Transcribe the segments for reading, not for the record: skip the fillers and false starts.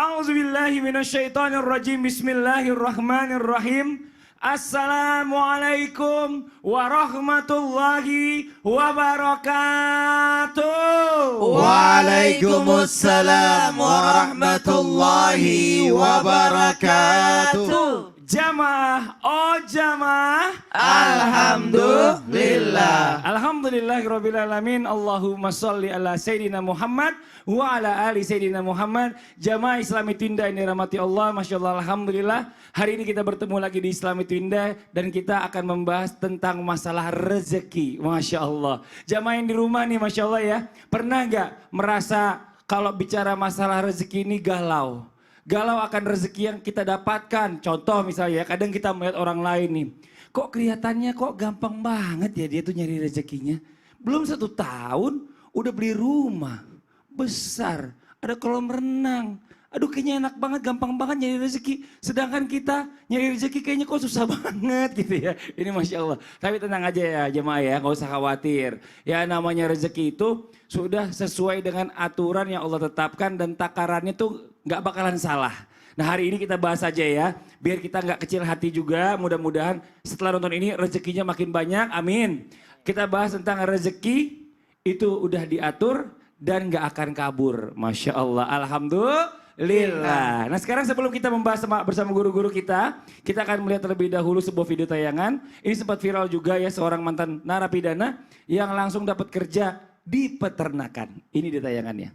A'udzubillahi minasyaitonirrajim. Bismillahirrahmanirrahim. Assalamualaikum warahmatullahi wabarakatuh. Waalaikumsalam warahmatullahi wabarakatuh. Jamaah, oh jamaah, Alhamdulillah. Alhamdulillahirrabbilalamin. Allahumma salli ala Sayyidina Muhammad wa ala ali Sayyidina Muhammad. Jamaah Islami Twinda yang dirahmati Allah, Masya Allah, Alhamdulillah. Hari ini kita bertemu lagi di Islami Twinda dan kita akan membahas tentang masalah rezeki, Masya Allah. Jamaah yang di rumah nih, Masya Allah ya, pernah gak merasa kalau bicara masalah rezeki ini galau? Galau akan rezeki yang kita dapatkan. Contoh misalnya, kadang kita melihat orang lain nih. Kok kelihatannya kok gampang banget ya dia tuh nyari rezekinya. Belum 1 tahun udah beli rumah besar. Ada kolam renang. Aduh kayaknya enak banget, gampang banget nyari rezeki. Sedangkan kita nyari rezeki kayaknya kok susah banget gitu ya. Ini Masya Allah. Tapi tenang aja ya jemaah ya, gak usah khawatir. Ya namanya rezeki itu sudah sesuai dengan aturan yang Allah tetapkan dan takarannya tuh gak bakalan salah. Nah hari ini kita bahas aja ya, biar kita gak kecil hati juga. Mudah-mudahan setelah nonton ini rezekinya makin banyak, amin. Kita bahas tentang rezeki itu udah diatur dan gak akan kabur. Masya Allah, Alhamdulillah. Nah sekarang sebelum kita membahas bersama guru-guru kita akan melihat terlebih dahulu sebuah video tayangan. Ini sempat viral juga ya, seorang mantan narapidana yang langsung dapat kerja di peternakan. Ini dia tayangannya.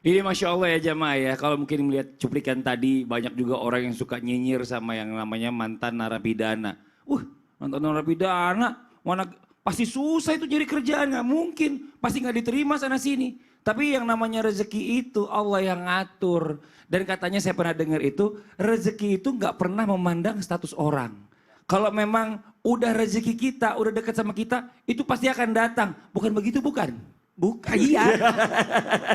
Ini Masya Allah ya jamaah ya, kalau mungkin melihat cuplikan tadi banyak juga orang yang suka nyinyir sama yang namanya mantan narapidana. Mantan narapidana, mana pasti susah itu jadi kerjaan, nggak mungkin, pasti nggak diterima sana sini. Tapi yang namanya rezeki itu Allah yang ngatur. Dan katanya saya pernah dengar itu, rezeki itu nggak pernah memandang status orang. Kalau memang udah rezeki kita, udah dekat sama kita, itu pasti akan datang. Bukan begitu bukan? Bukan, iya.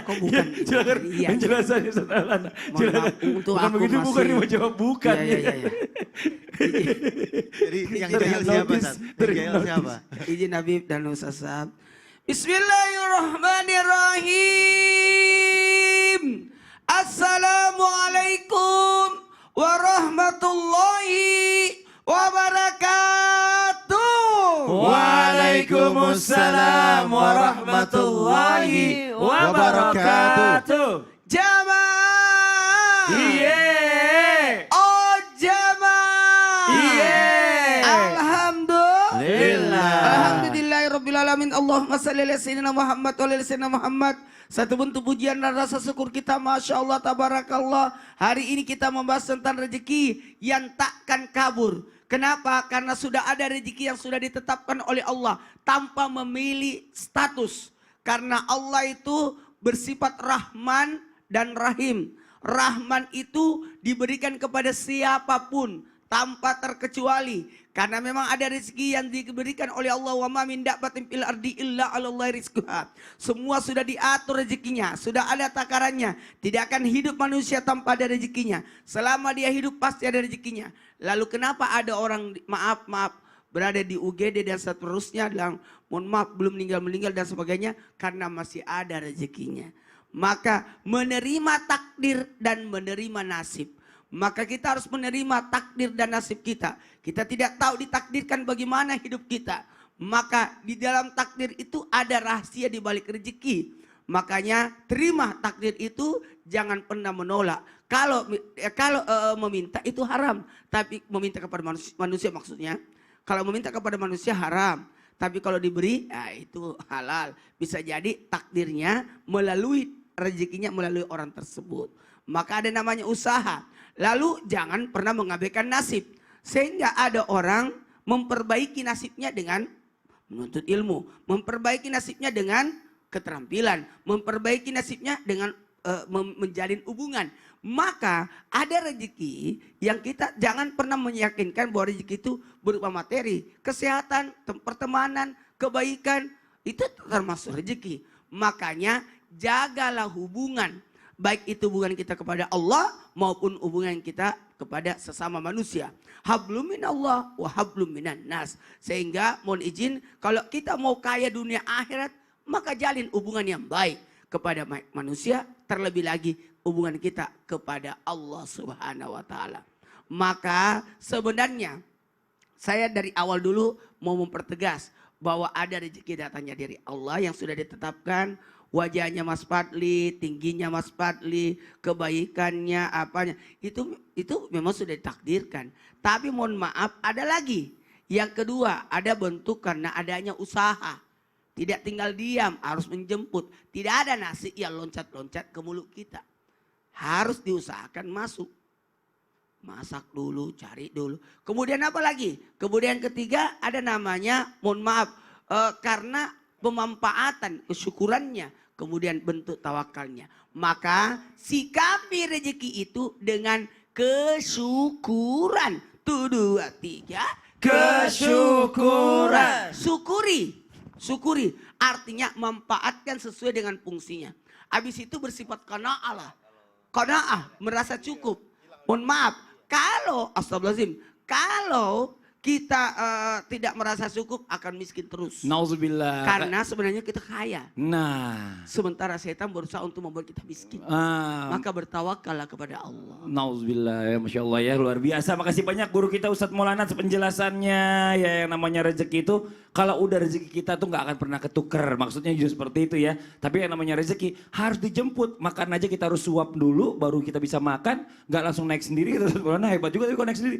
Kok bukan? Silakan iya. penjelasannya setelah Untuk bukan aku begitu masih... bukan, mau jawab bukan. Iya. Jadi yang jahil siapa, Ustaz? Yang jahil siapa? Izin Habib dan Ustaz Sahab. Bismillahirrahmanirrahim. Assalamualaikum warahmatullahi wabarakatuh. Waalaikumsalam warahmatullahi wabarakatuh. Jamaah. Iye. Oh jamaah. Iye. Alhamdulillah. Alhamdulillahirrabbilalamin. Allahumma salli ala sayyidina Muhammad wa ala sayyidina Muhammad. Satu bentuk pujian dan rasa syukur kita, Masya Allah, Tabarakallah. Hari ini kita membahas tentang rezeki yang takkan kabur. Kenapa? Karena sudah ada rezeki yang sudah ditetapkan oleh Allah tanpa memilih status. Karena Allah itu bersifat Rahman dan Rahim. Rahman itu diberikan kepada siapapun tanpa terkecuali. Karena memang ada rezeki yang diberikan oleh Allah. Wa ma min dabbatin fil ardi illa 'alallahi rizquha. Semua sudah diatur rezekinya, sudah ada takarannya. Tidak akan hidup manusia tanpa ada rezekinya. Selama dia hidup pasti ada rezekinya. Lalu kenapa ada orang maaf berada di UGD dan seterusnya bilang mohon maaf belum meninggal dan sebagainya, karena masih ada rezekinya. Maka menerima takdir dan menerima nasib. Maka kita harus menerima takdir dan nasib kita. Kita tidak tahu ditakdirkan bagaimana hidup kita. Maka di dalam takdir itu ada rahasia di balik rezeki. Makanya terima takdir itu, jangan pernah menolak. Kalau meminta itu haram, tapi meminta kepada manusia maksudnya. Kalau meminta kepada manusia haram, tapi kalau diberi ya itu halal. Bisa jadi takdirnya melalui rezekinya melalui orang tersebut. Maka ada namanya usaha. Lalu jangan pernah mengabaikan nasib. Sehingga ada orang memperbaiki nasibnya dengan menuntut ilmu, memperbaiki nasibnya dengan keterampilan, memperbaiki nasibnya dengan menjalin hubungan. Maka ada rezeki yang kita jangan pernah meyakinkan bahwa rezeki itu berupa materi, kesehatan, pertemanan, kebaikan, itu termasuk rezeki. Makanya jagalah hubungan, baik itu hubungan kita kepada Allah maupun hubungan kita kepada sesama manusia. Hablum minallah wa hablum minan nas. Sehingga mohon izin, kalau kita mau kaya dunia akhirat, maka jalin hubungan yang baik kepada manusia, terlebih lagi hubungan kita kepada Allah Subhanahu wa taala. Maka sebenarnya saya dari awal dulu mau mempertegas bahwa ada rezeki datangnya dari Allah yang sudah ditetapkan. Wajahnya Mas Fadli, tingginya Mas Fadli, kebaikannya, apanya, itu memang sudah ditakdirkan. Tapi mohon maaf, ada lagi. Yang kedua, ada bentuk karena adanya usaha. Tidak tinggal diam, harus menjemput. Tidak ada nasi yang loncat-loncat ke mulut kita. Harus diusahakan masuk. Masak dulu, cari dulu. Kemudian apa lagi? Kemudian ketiga ada namanya, mohon maaf, karena pemanfaatan, kesyukurannya, kemudian bentuk tawakalnya. Maka sikapi rezeki itu dengan kesyukuran. 1, 2, 3. Kesyukuran. Syukuri. Artinya manfaatkan sesuai dengan fungsinya. Habis itu bersifat qanaah lah. Qanaah, merasa cukup. Mohon maaf, kalau astagfirullahaladzim, kalau kita tidak merasa cukup akan miskin terus. Nauzubillah. Karena sebenarnya kita kaya. Nah. Sementara setan berusaha untuk membuat kita miskin. Maka bertawakallah kepada Allah. Nauzubillah, ya Masya Allah ya, luar biasa. Makasih banyak guru kita Ustadz Maulana penjelasannya. Ya yang namanya rezeki itu, kalau udah rezeki kita tuh gak akan pernah ketuker. Maksudnya juga seperti itu ya. Tapi yang namanya rezeki harus dijemput. Makan aja kita harus suap dulu, baru kita bisa makan. Gak langsung naik sendiri. Ustadz Maulana hebat juga, tapi kok naik sendiri?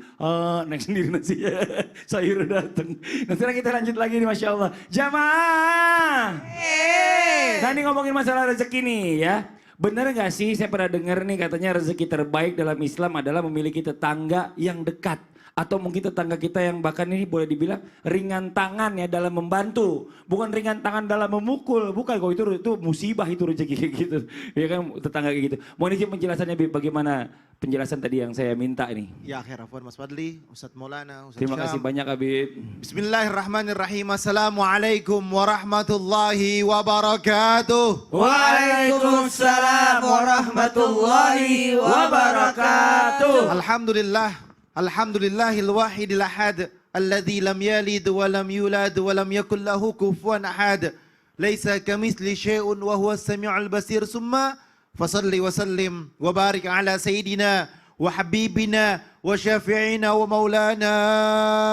Naik sendiri nasi ya. Sayur datang. Nah sekarang kita lanjut lagi nih Masya Allah. Jamaah. Nah ini ngomongin masalah rezeki nih ya. Bener gak sih saya pernah dengar nih katanya rezeki terbaik dalam Islam adalah memiliki tetangga yang dekat. Atau mungkin tetangga kita yang bahkan ini boleh dibilang ringan tangan ya dalam membantu. Bukan ringan tangan dalam memukul. Bukan kok itu musibah itu rezeki kayak gitu. Ya kan tetangga kayak gitu. Mohon izin penjelasannya bagaimana penjelasan tadi yang saya minta ini. Ya akhir afwan Mas Fadli, Ustadz Maulana, Ustadz Terima kasih banyak Habib. Bismillahirrahmanirrahim. Assalamualaikum warahmatullahi wabarakatuh. Waalaikumsalam warahmatullahi wabarakatuh. Alhamdulillahil wahidil ahad alladzi lam yalid wa lam yulad wa lam yakul lahu kufuwan ahad. Laisa kamitsli syai'un wa huwas samiul basir. Summa fasalli wa sallim wa barik ala sayyidina wa habibina wa syafi'ina wa maulana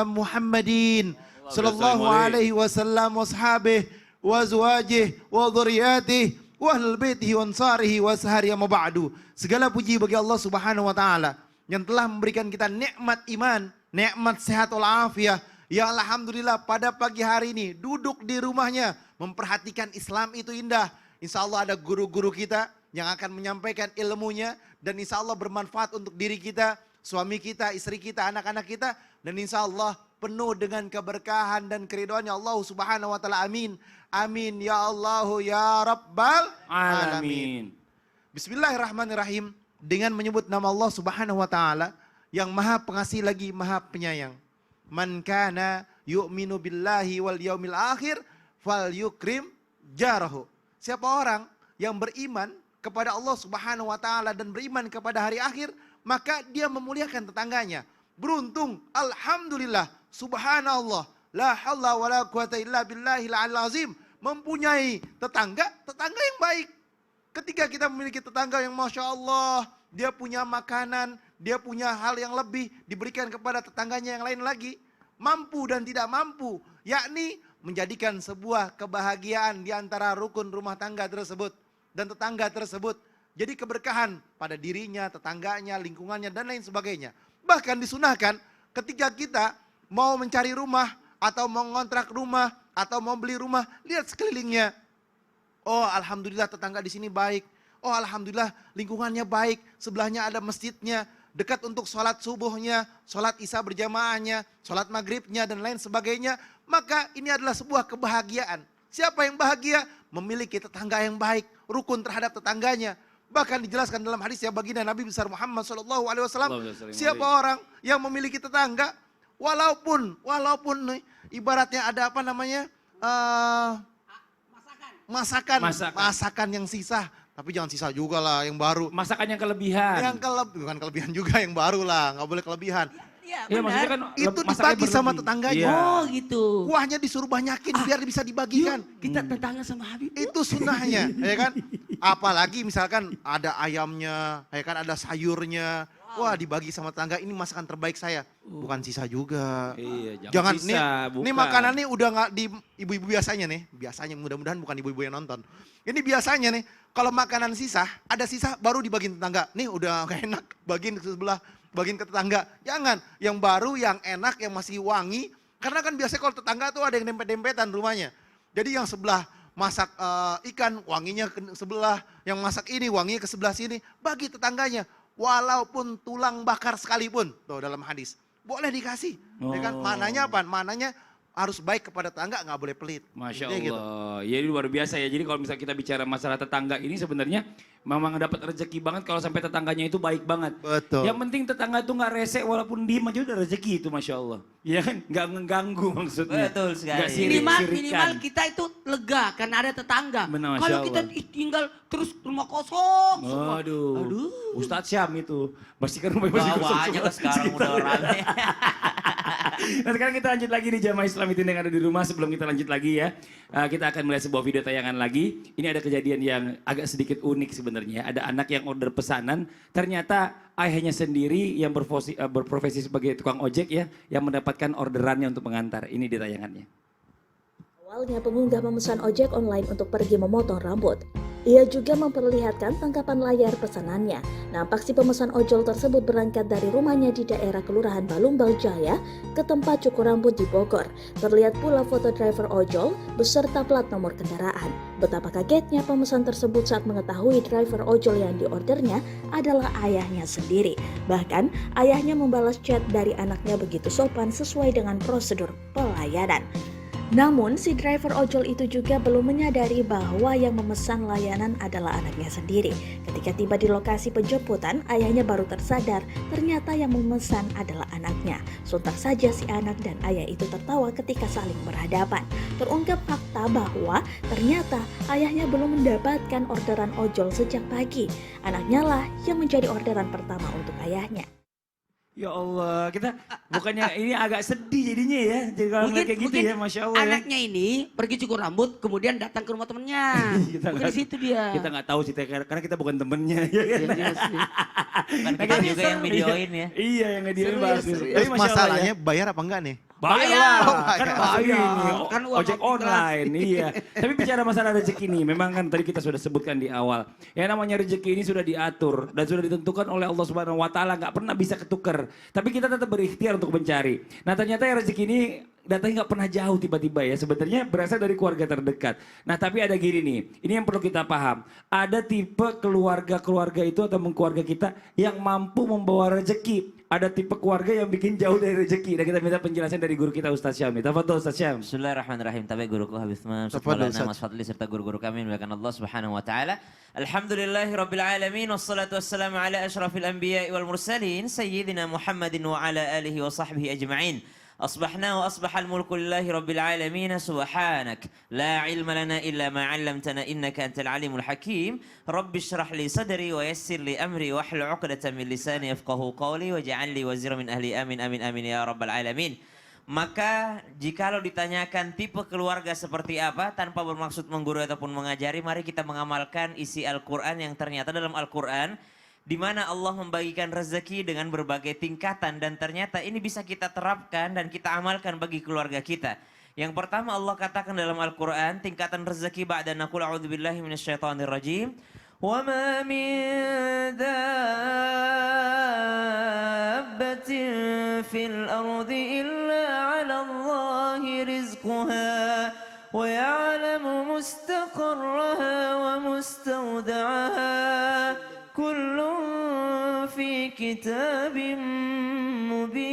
Muhammadin sallallahu alaihi wasallam wa ashabihi wa azwajihi wa dhurriyyatihi wa ahlul baitihi wa ansarihi wa sahari amma ba'du. Segala puji bagi Allah Subhanahu wa taala yang telah memberikan kita nikmat iman, nikmat sehat walafiat. Ya alhamdulillah pada pagi hari ini duduk di rumahnya memperhatikan Islam itu indah. Insya Allah ada guru-guru kita yang akan menyampaikan ilmunya dan insya Allah bermanfaat untuk diri kita, suami kita, istri kita, anak-anak kita, dan insya Allah penuh dengan keberkahan dan keridhaannya Allah Subhanahu wa taala. Amin. Amin ya Allah ya Rabbal alamin. Bismillahirrahmanirrahim. Dengan menyebut nama Allah Subhanahu wa taala yang Maha Pengasih lagi Maha Penyayang. Man kana yu'minu billahi wal yaumil akhir falyukrim jarahu. Siapa orang yang beriman kepada Allah Subhanahu wa taala dan beriman kepada hari akhir, maka dia memuliakan tetangganya. Beruntung, alhamdulillah, subhanallah, la haula wala quwata illa billahil azim, mempunyai tetangga yang baik. Ketika kita memiliki tetangga yang Masya Allah, dia punya makanan, dia punya hal yang lebih diberikan kepada tetangganya yang lain lagi. Mampu dan tidak mampu, yakni menjadikan sebuah kebahagiaan di antara rukun rumah tangga tersebut. Dan tetangga tersebut jadi keberkahan pada dirinya, tetangganya, lingkungannya dan lain sebagainya. Bahkan disunahkan ketika kita mau mencari rumah atau mau ngontrak rumah atau mau beli rumah, lihat sekelilingnya. Oh alhamdulillah tetangga di sini baik. Oh alhamdulillah lingkungannya baik. Sebelahnya ada masjidnya, dekat untuk sholat subuhnya, sholat isya berjamaahnya, sholat maghribnya dan lain sebagainya. maka ini adalah sebuah kebahagiaan. Siapa yang bahagia? Memiliki tetangga yang baik, rukun terhadap tetangganya. Bahkan dijelaskan dalam hadis ya baginda Nabi besar Muhammad SAW, siapa orang yang memiliki tetangga, walaupun nih, ibaratnya ada apa namanya, masakan yang sisa, tapi jangan sisa juga lah yang baru. Masakan yang kelebihan. Bukan kelebihan juga, yang baru lah, nggak boleh kelebihan. Iya, maksudnya kan Itu masaknya dibagi sama berlebih. tetangganya. Iya. Oh gitu. Kuahnya disuruh banyakin biar bisa dibagikan. Kita tetangga sama Habib. Itu sunnahnya, ya kan? Apalagi misalkan ada ayamnya, ya kan, ada sayurnya. Wah, dibagi sama tetangga, ini masakan terbaik saya. Bukan sisa juga. Iya, Jangan sisa, nih, bukan. makanan nih udah nggak di ibu-ibu biasanya nih. Biasanya mudah-mudahan bukan ibu-ibu yang nonton. Ini biasanya nih, kalau makanan sisa, ada sisa baru dibagiin tetangga. Nih udah gak enak, bagiin ke sebelah, bagiin ke tetangga. Jangan, yang baru, yang enak, yang masih wangi. Karena kan biasanya kalau tetangga tuh ada yang dempet-dempetan rumahnya. Jadi yang sebelah masak ikan, wanginya ke sebelah. Yang masak ini, wanginya ke sebelah sini. Bagi tetangganya. Walaupun tulang bakar sekalipun. Tuh dalam hadis. Boleh dikasih. Ya kan? Mananya apa? Mananya harus baik kepada tetangga, nggak boleh pelit. Masya Intinya gitu. Allah, ya ini luar biasa ya. Jadi kalau misalnya kita bicara masalah tetangga ini sebenarnya memang dapat rezeki banget kalau sampai tetangganya itu baik banget. Betul. Yang penting tetangga itu nggak rese walaupun diem aja udah rezeki itu Masya Allah. Iya kan, nggak ngeganggu maksudnya. Betul sekali. Nggak sirik-sirikan. Minimal kita itu lega karena ada tetangga. Benar, Masya Kalau kita Allah. tinggal terus rumah kosong semua. Aduh, Ustadz Syam itu bersihkan rumah masih kosong Bawa aja semua. ke sekarang udah rame. Nah sekarang kita lanjut lagi di Jamaah Islam itu yang ada di rumah. Sebelum kita lanjut lagi ya, kita akan melihat sebuah video tayangan lagi. Ini ada kejadian yang agak sedikit unik sebenarnya. Ada anak yang order pesanan, ternyata ayahnya sendiri yang berprofesi sebagai tukang ojek ya, yang mendapatkan orderannya untuk mengantar. Ini di tayangannya. Awalnya pengunggah memesan ojek online untuk pergi memotong rambut. Ia juga memperlihatkan tangkapan layar pesanannya. Nampak si pemesan ojol tersebut berangkat dari rumahnya di daerah Kelurahan Balumbal Jaya ke tempat cukur rambut di Bogor. Terlihat pula foto driver ojol beserta plat nomor kendaraan. Betapa kagetnya pemesan tersebut saat mengetahui driver ojol yang diordernya adalah ayahnya sendiri. Bahkan ayahnya membalas chat dari anaknya begitu sopan sesuai dengan prosedur pelayanan. Namun, si driver ojol itu juga belum menyadari bahwa yang memesan layanan adalah anaknya sendiri. Ketika tiba di lokasi penjemputan, ayahnya baru tersadar ternyata yang memesan adalah anaknya. Sontak saja si anak dan ayah itu tertawa ketika saling berhadapan. Terungkap fakta bahwa ternyata ayahnya belum mendapatkan orderan ojol sejak pagi. Anaknya lah yang menjadi orderan pertama untuk ayahnya. Ya Allah, kita bukannya ini agak sedih jadinya ya. Jadi kalau ngeliat kayak gitu ya, Masya Allah ya. Anaknya ini pergi cukur rambut kemudian datang ke rumah temennya. Mungkin di situ dia. Kita nggak tahu sih, karena kita bukan temennya. Ya kan? Kan kita juga yang videoin ya. Iya, yang ngedirin Seru ya, bagus. seru ya. Tapi Masya Allah Masalahnya ya. bayar apa enggak nih? Bayar lah, Bayar. kan Bayar. ini Kan uang ojek online, iya. Tapi bicara masalah rezeki nih, memang kan tadi kita sudah sebutkan di awal. Yang namanya rezeki ini sudah diatur dan sudah ditentukan oleh Allah Subhanahu Wa Taala, nggak pernah bisa ketukar. Tapi kita tetap berikhtiar untuk mencari. Nah ternyata ya rezeki ini datangnya nggak pernah jauh tiba-tiba ya. Sebenarnya berasal dari keluarga terdekat. Nah tapi ada gini nih, ini yang perlu kita paham. Ada tipe keluarga itu atau keluarga kita yang mampu membawa rezeki. Ada tipe keluarga yang bikin jauh dari rezeki. Dan kita minta penjelasan dari guru kita Ustaz Syam. Tafadhol Ustaz Syam. Bismillahirrahmanirrahim. Tabi guruku Habib Imam Tafadhol, Maulana Ustaz. Mas Fadli serta guru-guru kami muliakan Allah Subhanahu wa taala. Alhamdulillahi rabbil alamin wassalatu wassalamu ala asyrafil anbiya'i wal mursalin sayyidina Muhammadin wa ala alihi wa sahbihi ajma'in. أصبحنا وأصبح الملك لله رب العالمين سبحانك لا علم لنا إلا ما علمتنا إنك أنت العليم الحكيم رب اشرح لي صدري ويسر لي أمري واحلل عقدة من لساني يفقهوا قولي واجعل لي وزيرا من أهلي آمين آمين آمين يا رب العالمين. Maka jikalau ditanyakan tipe keluarga seperti apa tanpa bermaksud menggurui ataupun mengajari, mari kita mengamalkan isi Al-Quran yang ternyata dalam Al-Quran di mana Allah membagikan rezeki dengan berbagai tingkatan dan ternyata ini bisa kita terapkan dan kita amalkan bagi keluarga kita. Yang pertama Allah katakan dalam Al-Quran tingkatan rezeki ba'da naqul a'udzubillahi minasyaitonirrajim. Wa ma min dabbatin fil ardi illa 'ala Allahi rizquha wa ya'lamu mustaqarraha wa mustawda'aha. Kullun fi kitabim mubin.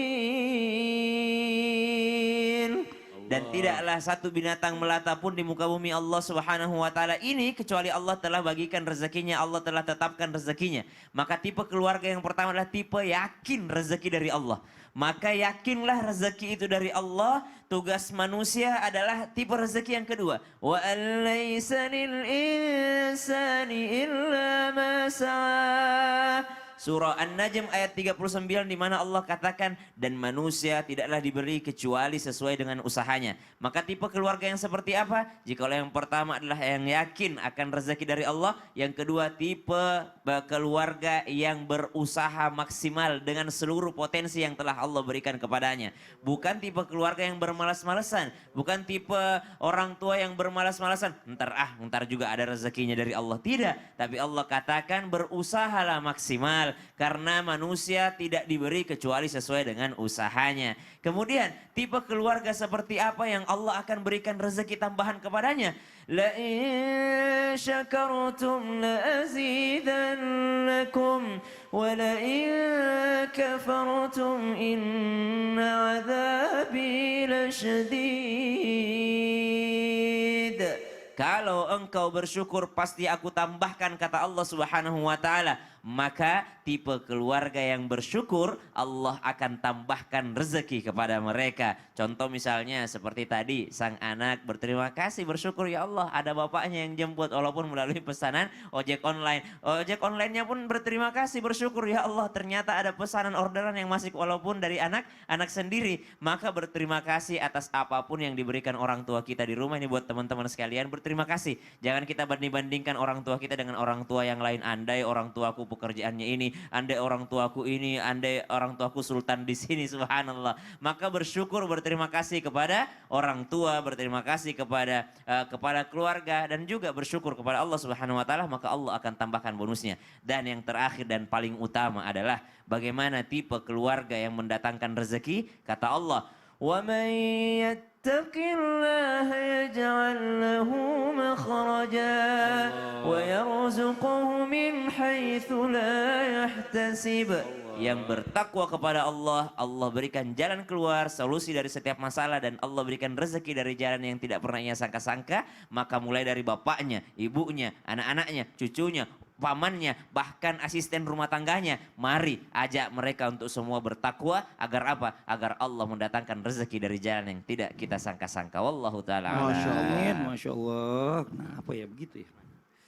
Dan tidaklah satu binatang melata pun di muka bumi Allah Subhanahu wa taala ini kecuali Allah telah bagikan rezekinya, Allah telah tetapkan rezekinya. Maka tipe keluarga yang pertama adalah tipe yakin rezeki dari Allah. Maka yakinlah rezeki itu dari Allah. Tugas manusia adalah tipe rezeki yang kedua. Wa alaysa lil insani illa ma sa'a. Surah An-Najm ayat 39 di mana Allah katakan dan manusia tidaklah diberi kecuali sesuai dengan usahanya. Maka tipe keluarga yang seperti apa? Jikalau yang pertama adalah yang yakin akan rezeki dari Allah, yang kedua tipe keluarga yang berusaha maksimal dengan seluruh potensi yang telah Allah berikan kepadanya. Bukan tipe keluarga yang bermalas-malasan, bukan tipe orang tua yang bermalas-malasan. Ntar juga ada rezekinya dari Allah. Tidak, tapi Allah katakan berusahalah maksimal. Karena manusia tidak diberi kecuali sesuai dengan usahanya. Kemudian tipe keluarga seperti apa yang Allah akan berikan rezeki tambahan kepadanya? La in syakartum la azidannakum wa la in kafartum inna adzabi lasyadid. Kalau engkau bersyukur pasti aku tambahkan, kata Allah Subhanahu wa taala. Maka tipe keluarga yang bersyukur Allah akan tambahkan rezeki kepada mereka. Contoh misalnya seperti tadi sang anak berterima kasih bersyukur, ya Allah ada bapaknya yang jemput walaupun melalui pesanan ojek online. Ojek online-nya pun berterima kasih bersyukur, ya Allah ternyata ada pesanan orderan yang masuk walaupun dari anak sendiri. Maka berterima kasih atas apapun yang diberikan orang tua kita di rumah. Ini buat teman-teman sekalian, berterima kasih. Jangan kita banding-bandingkan orang tua kita dengan orang tua yang lain. Andai orang tuaku pekerjaannya ini, andai orang tuaku ini, andai orang tuaku sultan di sini, subhanallah. Maka bersyukur, berterima kasih kepada orang tua, berterima kasih kepada kepala keluarga, dan juga bersyukur kepada Allah Subhanahu wa taala, maka Allah akan tambahkan bonusnya. Dan yang terakhir dan paling utama adalah bagaimana tipe keluarga yang mendatangkan rezeki. Kata Allah, "Wa man yattaqillaha yaj'al lahu makhraja wa yarzuqhu min haitsu la yahtasib." Yang bertakwa kepada Allah, Allah berikan jalan keluar, solusi dari setiap masalah, dan Allah berikan rezeki dari jalan yang tidak pernah ia sangka-sangka. Maka mulai dari bapaknya, ibunya, anak-anaknya, cucunya, pamannya, bahkan asisten rumah tangganya, mari ajak mereka untuk semua bertakwa. Agar apa? Agar Allah mendatangkan rezeki dari jalan yang tidak kita sangka-sangka. Wallahu ta'ala a'lam. Masya Allah, Masya Allah. Kenapa ya begitu ya?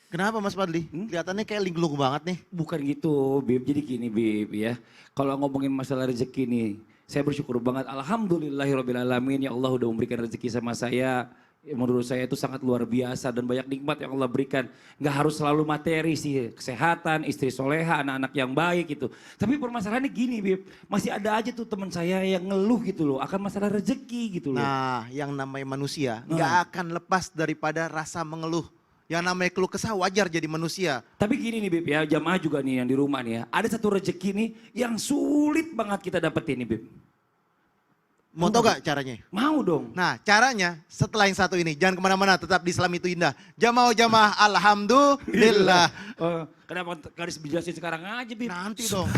Kenapa Mas Fadli? Kelihatannya kayak linglung banget nih. Bukan gitu, Bib. Jadi gini, Bib ya. Kalau ngomongin masalah rezeki nih, saya bersyukur banget. Alhamdulillahirrabbilalamin, ya Allah udah memberikan rezeki sama saya. Menurut saya itu sangat luar biasa dan banyak nikmat yang Allah berikan. Nggak harus selalu materi sih, kesehatan, istri soleha, anak-anak yang baik gitu. Tapi permasalahannya gini, Bib. Masih ada aja tuh teman saya yang ngeluh gitu loh, akan masalah rezeki gitu loh. Nah, yang namanya manusia nggak akan lepas daripada rasa mengeluh. Yang namanya keluh kesah wajar jadi manusia. Tapi gini nih Bib ya, jamaah juga nih yang di rumah nih ya. Ada satu rezeki nih yang sulit banget kita dapetin nih Bib. Mau tau gak caranya? Mau dong. Nah caranya setelah yang satu ini, jangan kemana-mana, tetap di Islam itu indah. Jamaah alhamdulillah. Kenapa garis dijelasin sekarang aja Bib? Nanti dong.